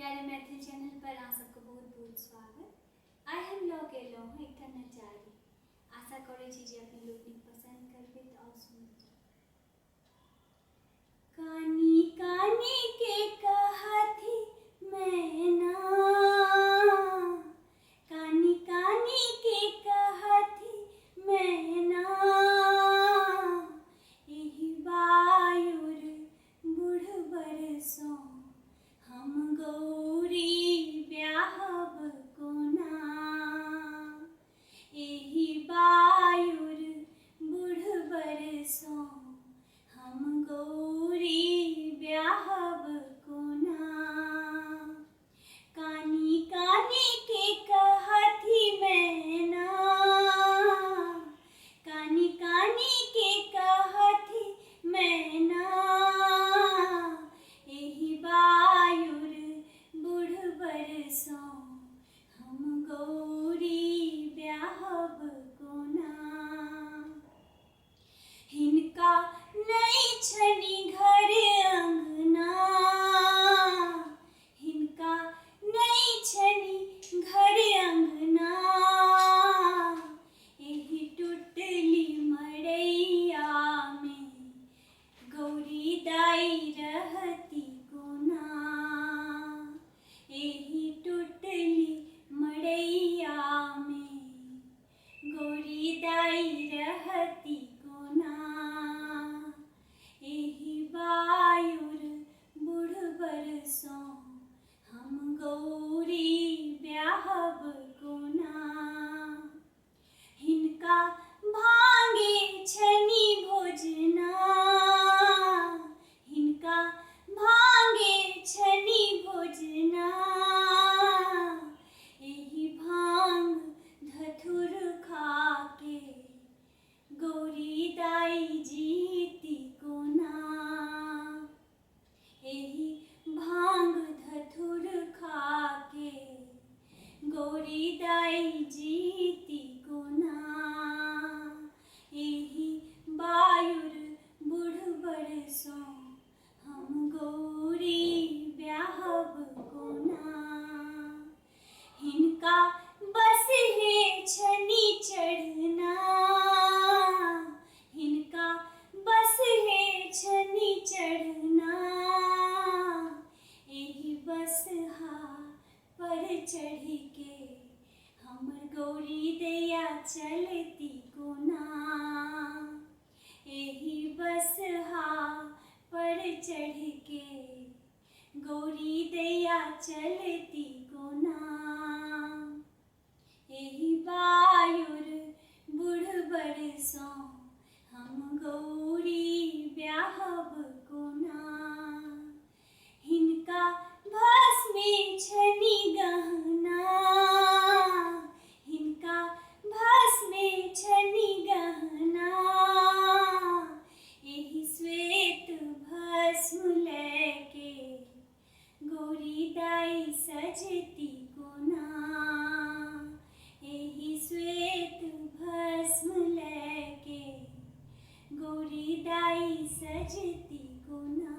प्यारे मैथिल चैनल पर अहाँ सबके बहुत बहुत स्वागत। आइ हम लऽ के एलहुँ हँ एकटा नचारी। आशा करै छी जे अपने लोग पसंद करबै तऽ आओ सुनू। कानी कानी के कहथी मैना, कानी कानी के कहथी मैना, एहि बायुर बूढ़ बरसों हम गौरी ब्याहब कोना। एहि बायुर बूढ़ बरसों हम गौरी ब्याहब कोना। कानी कानी के कहथी मैना, कानी कानी के कहथी मैना, एहि बायुर बूढ़ बरसों हम गौरी ब्याहब कोना। हिनका नहीं छनि घर अंगना, हिनका नहीं छनि घर अंगना, एहि टुटली मड़ैया में गौरी दाई रहती कोना। एहि टुटली मड़ैया में गौरी दाई रहती कोना। एहि बायुर बूढ़ बरसों हम गौरी ब्याहब कोना। हिनका भांगे छनि भोजना, हिनका भांगे छनि भोजना, एहि भांग धथुर खाके गौरी दाई जीती कोना। एहि भांग धथुर खाके गौरी दाई जीती कोना। एहि बायुर बूढ़ बरसों हम गौरी ब्याहब कोना। हिनका बस हे छनि चढ़ना, हिनका बस हे छनि चढ़ना, एहि बसहा पर चढ़ के हमर गौरी दैया चलती कोना। एहि बसहा पर चढ़ के गौरी दैया चलती कोना। एहि बायुर बूढ़ बरसों हम गौरी ब्याहब कोना। हिनका भस्मे छनि गहना, हिनका भस्मे छनि गहना, एहि श्वेत भस्म लैके गौरी दाई सजती कोना। एहि श्वेत भस्म लैके गौरी दाई सजती कोना।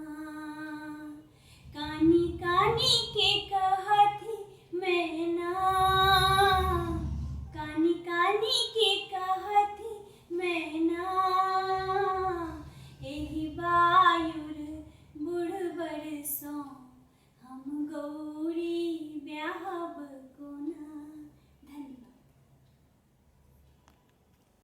कानी कानी के कहथी मैना, कानी कानी के कहथी मैना, एहि बायुर बूढ़ बरसों हम गौरी